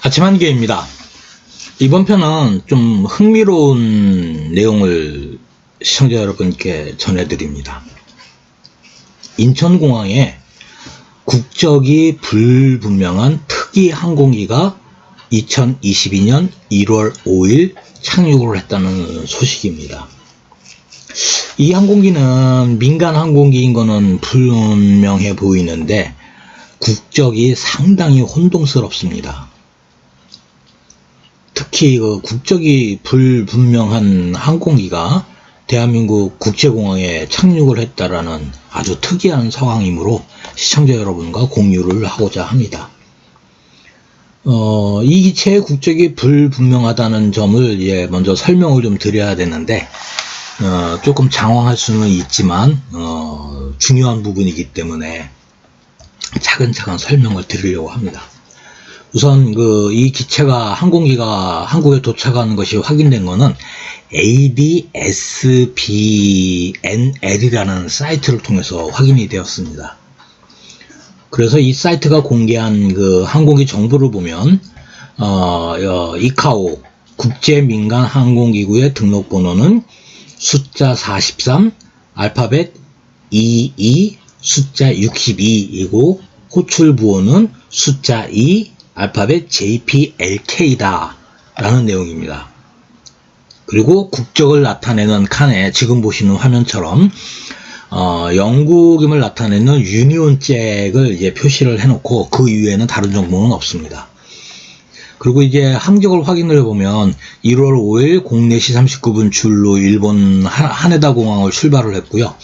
아침 한개입니다. 이번 편은 좀 흥미로운 내용을 시청자 여러분께 전해드립니다. 인천공항에 국적이 불분명한 특이 항공기가 2022년 1월 5일 착륙을 했다는 소식입니다. 이 항공기는 민간 항공기인 거는 분명해 보이는데 국적이 상당히 혼동스럽습니다. 특히 그 국적이 불분명한 항공기가 대한민국 국제공항에 착륙을 했다라는 아주 특이한 상황이므로 시청자 여러분과 공유를 하고자 합니다. 이 기체의 국적이 불분명하다는 점을 먼저 설명을 좀 드려야 되는데 조금 장황할 수는 있지만 중요한 부분이기 때문에 차근차근 설명을 드리려고 합니다. 우선 이 기체가 항공기가 한국에 도착하는 것이 확인된 것은 ADSBNL이라는 사이트를 통해서 확인이 되었습니다. 그래서 이 사이트가 공개한 그 항공기 정보를 보면 이카오 국제민간항공기구의 등록번호는 숫자 43, 알파벳 22, 숫자 62이고 호출부호는 숫자 2, 알파벳 JPLK다 라는 내용입니다. 그리고 국적을 나타내는 칸에 지금 보시는 화면처럼 영국임을 나타내는 유니온 잭을 표시를 해놓고 그 이외에는 다른 정보는 없습니다. 그리고 항적을 확인을 해보면 1월 5일 04시 39분 출로 일본 하네다 공항을 출발을 했고요.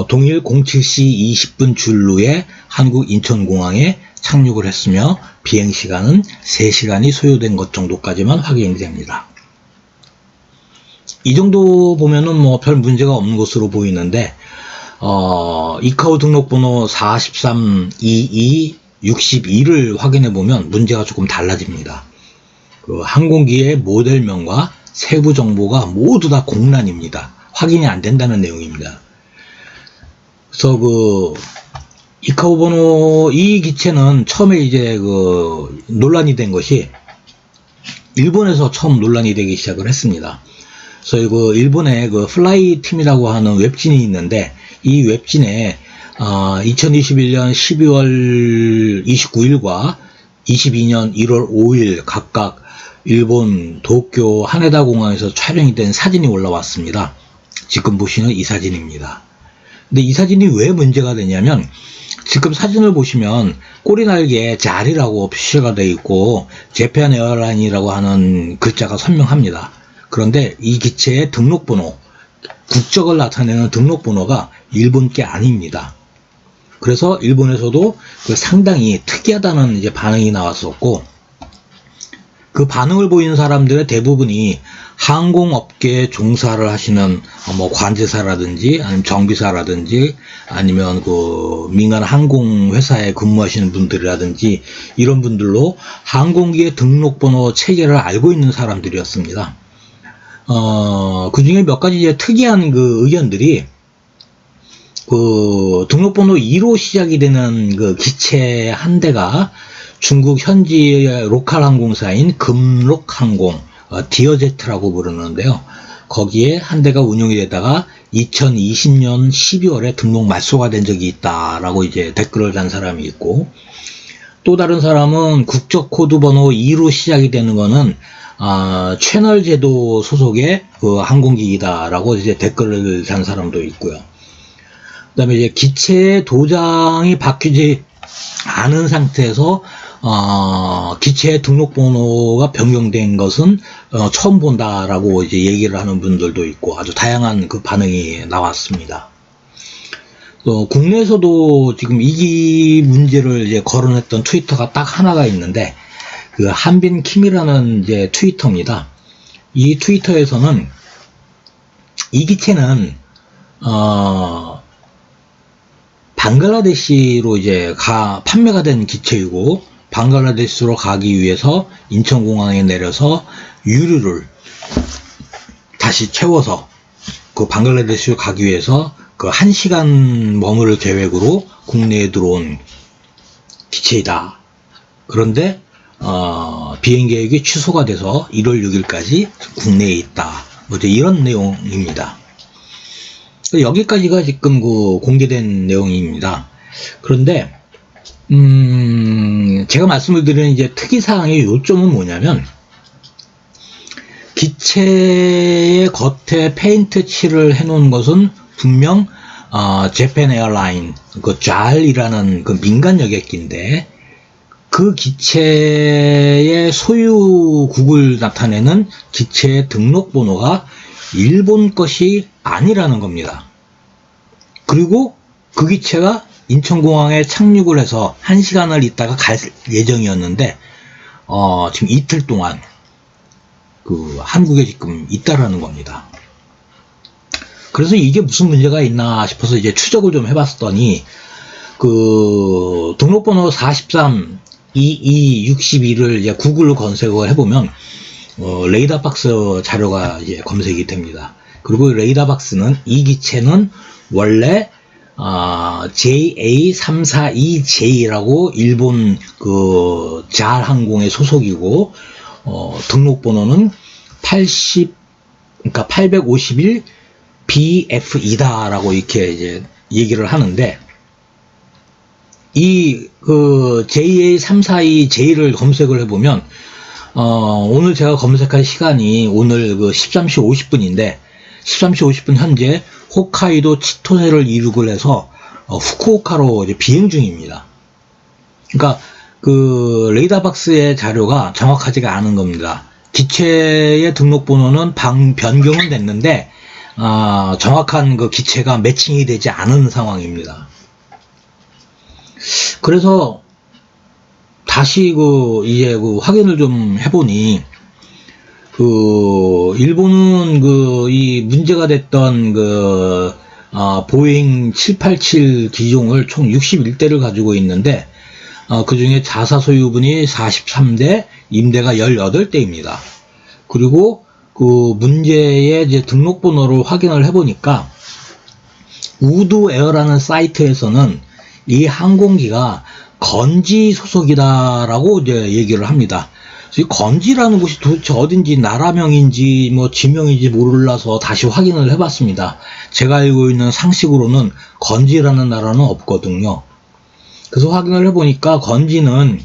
동일 07시 20분 출로에 한국 인천공항에 착륙을 했으며 비행시간은 3시간이 소요된 것 정도까지만 확인이 됩니다. 이 정도 보면은 별 문제가 없는 것으로 보이는데 이카오 등록번호 43, 22, 62를 확인해 보면 문제가 조금 달라집니다. 그 항공기의 모델명과 세부 정보가 모두 다 공란입니다. 확인이 안 된다는 내용입니다. 그래서 이카오 번호 이 기체는 처음에 논란이 된 것이 일본에서 처음 논란이 되기 시작을 했습니다. 그래서 일본에 플라이 팀이라고 하는 웹진이 있는데 이 웹진에 2021년 12월 29일과 22년 1월 5일 각각 일본 도쿄 하네다 공항에서 촬영이 된 사진이 올라왔습니다. 지금 보시는 이 사진입니다. 근데 이 사진이 왜 문제가 되냐면 지금 사진을 보시면 꼬리날개에 자리라고 표시가 되어 있고 재팬 에어라인이라고 하는 글자가 선명합니다. 그런데 이 기체의 등록번호, 국적을 나타내는 등록번호가 일본 게 아닙니다. 그래서 일본에서도 상당히 특이하다는 반응이 나왔었고, 그 반응을 보이는 사람들의 대부분이 항공업계에 종사를 하시는 관제사라든지 아니면 정비사라든지 아니면 민간 항공회사에 근무하시는 분들이라든지 이런 분들로 항공기의 등록번호 체계를 알고 있는 사람들이었습니다. 그 중에 몇 가지 특이한 의견들이 등록번호 2로 시작이 되는 기체 한 대가 중국 현지 로컬 항공사인 금록항공 디어제트라고 부르는데요. 거기에 한 대가 운용이 되다가 2020년 12월에 등록 말소가 된 적이 있다라고 댓글을 단 사람이 있고, 또 다른 사람은 국적 코드 번호 2로 시작이 되는 거는 채널 제도 소속의 항공기이다라고 댓글을 단 사람도 있고요. 그 다음에 기체의 도장이 바뀌지 않은 상태에서 기체의 등록번호가 변경된 것은 처음 본다라고 얘기를 하는 분들도 있고 아주 다양한 반응이 나왔습니다. 또 국내에서도 지금 이 문제를 거론했던 트위터가 딱 하나가 있는데 한빈킴이라는 트위터입니다. 이 트위터에서는 이 기체는 방글라데시로 판매가 된 기체이고 방글라데시로 가기 위해서 인천공항에 내려서 유류를 다시 채워서 방글라데시로 가기 위해서 1시간 머무를 계획으로 국내에 들어온 기체이다. 그런데 비행 계획이 취소가 돼서 1월 6일까지 국내에 있다. 뭐 이제 이런 내용입니다. 여기까지가 지금 그 공개된 내용입니다. 그런데 제가 말씀을 드리는 이제 특이사항의 요점은 뭐냐면, 기체의 겉에 페인트 칠을 해놓은 것은 분명 재팬 에어라인 그 JAL이라는 그 민간 여객기인데, 그 기체의 소유국을 나타내는 기체의 등록번호가 일본 것이 아니라는 겁니다. 그리고 그 기체가 인천공항에 착륙을 해서 1시간을 있다가 갈 예정이었는데 지금 이틀 동안 그 한국에 지금 있다라는 겁니다. 그래서 이게 무슨 문제가 있나 싶어서 이제 추적을 좀 해봤더니, 그 등록번호 43, 22, 62를 이제 구글로 검색을 해보면 레이더 박스 자료가 이제 검색이 됩니다. 그리고 레이더 박스는 이 기체는 원래 JA342J라고 일본 그 JAL 항공의 소속이고, 등록번호는 851 BF2다라고 이렇게 이제 얘기를 하는데, 이 그 JA342J를 검색을 해보면 오늘 제가 검색한 시간이 오늘 그 13시 50분인데 13시 50분 현재 홋카이도 치토세를 이륙을 해서 후쿠오카로 이제 비행 중입니다. 그러니까 그 레이더 박스의 자료가 정확하지가 않은 겁니다. 기체의 등록번호는 변경은 됐는데 정확한 그 기체가 매칭이 되지 않은 상황입니다. 그래서 다시 이제 확인을 좀 해보니, 일본은 이 문제가 됐던 보잉 787 기종을 총 61대를 가지고 있는데, 그 중에 자사 소유분이 43대, 임대가 18대입니다. 그리고 그 문제의 이제 등록번호를 확인을 해보니까, 우드에어라는 사이트에서는 이 항공기가 건지 소속이다라고 이제 얘기를 합니다. 이 건지라는 곳이 도대체 어딘지 나라명인지 뭐 지명인지 몰라서 다시 확인을 해봤습니다. 제가 알고 있는 상식으로는 건지라는 나라는 없거든요. 그래서 확인을 해보니까 건지는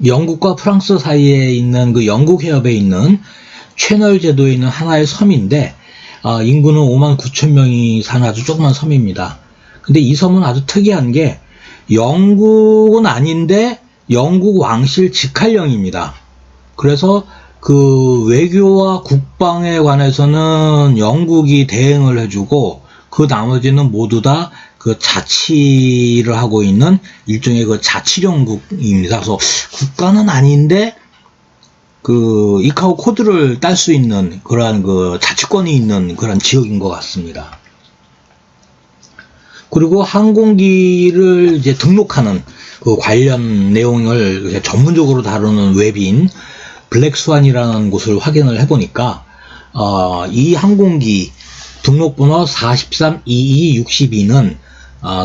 영국과 프랑스 사이에 있는 그 영국 해협에 있는 채널 제도에 있는 하나의 섬인데, 인구는 59,000명이 사는 아주 조그만 섬입니다. 근데 이 섬은 아주 특이한 게, 영국은 아닌데 영국 왕실 직할령입니다. 그래서 그 외교와 국방에 관해서는 영국이 대행을 해주고, 그 나머지는 모두 다 그 자치를 하고 있는 일종의 그 자치령국입니다. 그래서 국가는 아닌데 그 이카오 코드를 딸 수 있는 그러한 그 자치권이 있는 그런 지역인 것 같습니다. 그리고 항공기를 이제 등록하는 그 관련 내용을 전문적으로 다루는 웹인 블랙스완이라는 곳을 확인을 해보니까, 이 항공기 등록번호 432262는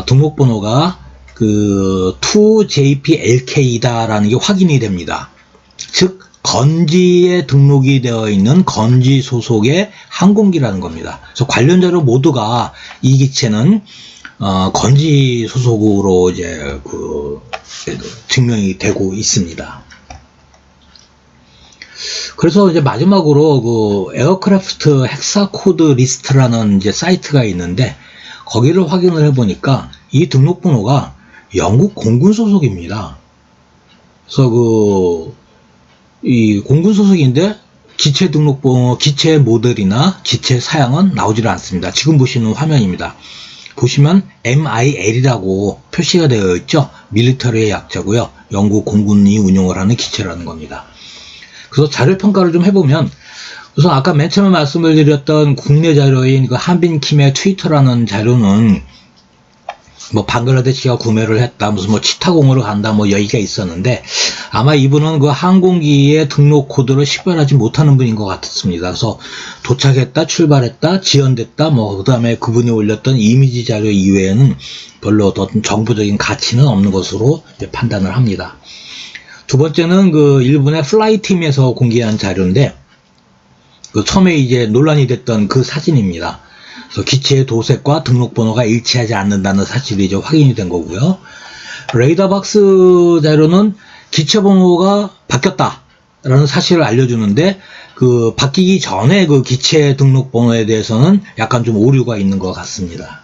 등록번호가 그 2JPLK다라는 게 확인이 됩니다. 즉 건지에 등록이 되어 있는 건지 소속의 항공기라는 겁니다. 그래서 관련 자료 모두가 이 기체는 건지 소속으로 이제 증명이 되고 있습니다. 그래서 이제 마지막으로 그 에어크래프트 헥사 코드 리스트라는 이제 사이트가 있는데, 거기를 확인을 해보니까 이 등록번호가 영국 공군 소속입니다. 그래서 이 공군 소속인데 기체 등록번호, 기체 모델이나 기체 사양은 나오질 않습니다. 지금 보시는 화면입니다. 보시면 MIL이라고 표시가 되어 있죠. 밀리터리의 약자고요. 영국 공군이 운용을 하는 기체라는 겁니다. 그래서 자료 평가를 좀 해보면, 우선 아까 맨 처음에 말씀을 드렸던 국내 자료인 그 한빈킴의 트위터라는 자료는 뭐 방글라데시가 구매를 했다, 무슨 뭐 치타공으로 간다, 뭐 얘기가 있었는데, 아마 이분은 그 항공기의 등록 코드를 식별하지 못하는 분인 것 같습니다. 그래서 도착했다, 출발했다, 지연됐다, 뭐 그다음에 그분이 올렸던 이미지 자료 이외에는 별로 어떤 정보적인 가치는 없는 것으로 판단을 합니다. 두 번째는 그 일본의 플라이팀에서 공개한 자료인데, 그 처음에 이제 논란이 됐던 그 사진입니다. 그래서 기체의 도색과 등록번호가 일치하지 않는다는 사실이 이제 확인이 된 거고요. 레이더박스 자료는 기체 번호가 바뀌었다라는 사실을 알려주는데, 그 바뀌기 전에 그 기체 등록번호에 대해서는 약간 좀 오류가 있는 것 같습니다.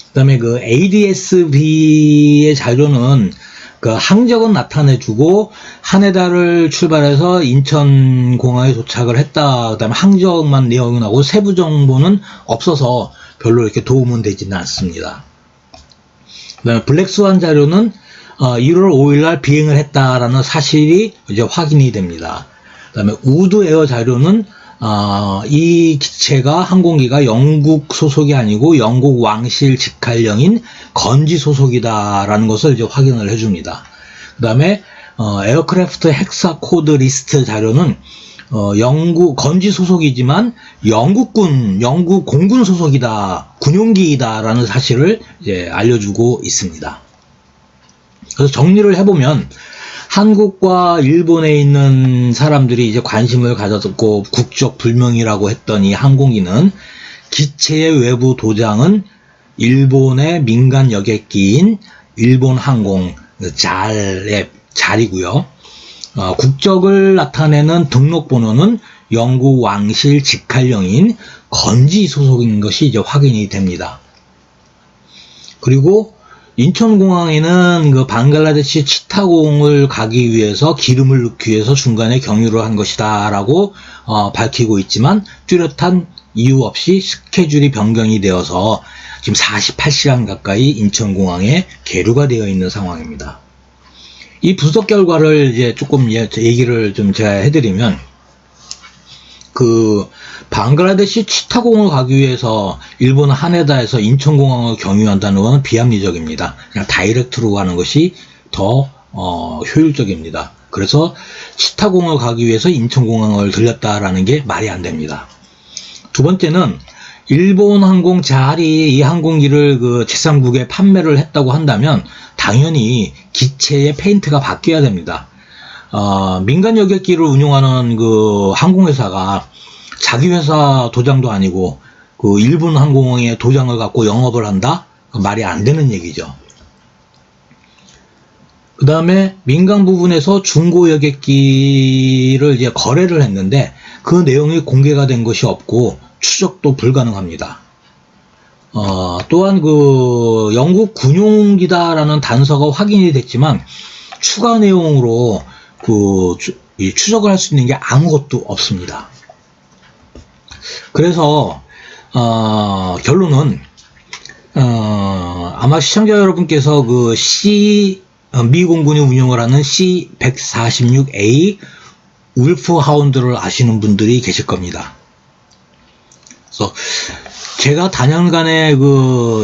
그 다음에 그 ADS-B의 자료는 그 항적은 나타내주고 하네다를 출발해서 인천공항에 도착을 했다. 그 다음에 항적만 내용이 나오고 세부 정보는 없어서 별로 이렇게 도움은 되지는 않습니다. 그 다음에 블랙스완 자료는 1월 5일날 비행을 했다라는 사실이 이제 확인이 됩니다. 그 다음에 우드 에어 자료는 이 기체가 항공기가 영국 소속이 아니고 영국 왕실 직할령인 건지 소속이다라는 것을 이제 확인을 해줍니다. 그 다음에 에어크래프트 헥사 코드 리스트 자료는 영국 건지 소속이지만 영국 공군 소속이다, 군용기이다라는 사실을 이제 알려주고 있습니다. 그래서 정리를 해보면, 한국과 일본에 있는 사람들이 이제 관심을 가졌고 국적 불명이라고 했던 이 항공기는 기체의 외부 도장은 일본의 민간 여객기인 일본항공 잘이고요. 국적을 나타내는 등록번호는 영국 왕실 직할령인 건지 소속인 것이 이제 확인이 됩니다. 그리고 인천공항에는 그 방글라데시 치타공을 가기 위해서 기름을 넣기 위해서 중간에 경유를 한 것이다 라고 밝히고 있지만, 뚜렷한 이유 없이 스케줄이 변경이 되어서 지금 48시간 가까이 인천공항에 계류가 되어 있는 상황입니다. 이 분석 결과를 이제 조금 얘기를 좀 제가 해드리면, 그 방글라데시 치타공을 가기 위해서 일본 하네다에서 인천공항을 경유한다는 것은 비합리적입니다. 그냥 다이렉트로 가는 것이 더 효율적입니다. 그래서 치타공을 가기 위해서 인천공항을 들렸다라는 게 말이 안 됩니다. 두 번째는 일본 항공 잘이 이 항공기를 그 제3국에 판매를 했다고 한다면 당연히 기체의 페인트가 바뀌어야 됩니다. 민간 여객기를 운용하는 그 항공회사가 자기 회사 도장도 아니고 그 일본 항공의 도장을 갖고 영업을 한다? 말이 안 되는 얘기죠. 그 다음에 민간 부분에서 중고 여객기를 이제 거래를 했는데 그 내용이 공개가 된 것이 없고 추적도 불가능합니다. 또한 그 영국 군용기다라는 단서가 확인이 됐지만 추가 내용으로 이 추적을 할 수 있는 게 아무것도 없습니다. 그래서 결론은 아마 시청자 여러분께서 그 미 공군이 운영을 하는 C-146A 울프 하운드를 아시는 분들이 계실 겁니다. 그래서 제가 단연간의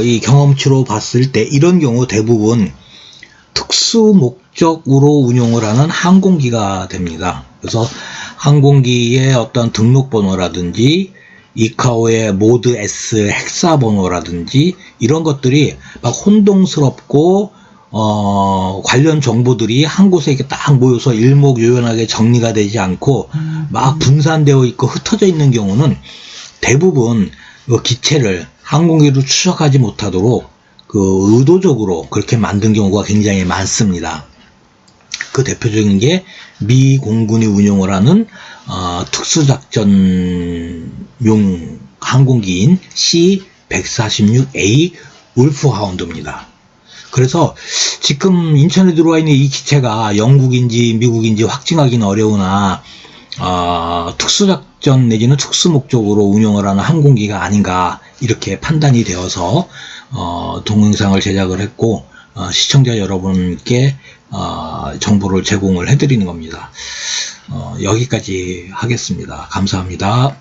이 경험치로 봤을 때 이런 경우 대부분 특수 목적으로 운용을 하는 항공기가 됩니다. 그래서 항공기의 어떤 등록번호라든지 이카오의 모드 S 헥사 번호라든지 이런 것들이 막 혼동스럽고 관련 정보들이 한 곳에 이렇게 딱 모여서 일목요연하게 정리가 되지 않고 막 분산되어 있고 흩어져 있는 경우는 대부분 기체를 항공기로 추적하지 못하도록 의도적으로 그렇게 만든 경우가 굉장히 많습니다. 그 대표적인 게 미 공군이 운용을 하는 특수작전용 항공기인 C-146A 울프 하운드입니다. 그래서 지금 인천에 들어와 있는 이 기체가 영국인지 미국인지 확증하기는 어려우나 특수작전 내지는 특수목적으로 운영을 하는 항공기가 아닌가 이렇게 판단이 되어서 동영상을 제작을 했고 시청자 여러분께 정보를 제공을 해드리는 겁니다. 여기까지 하겠습니다. 감사합니다.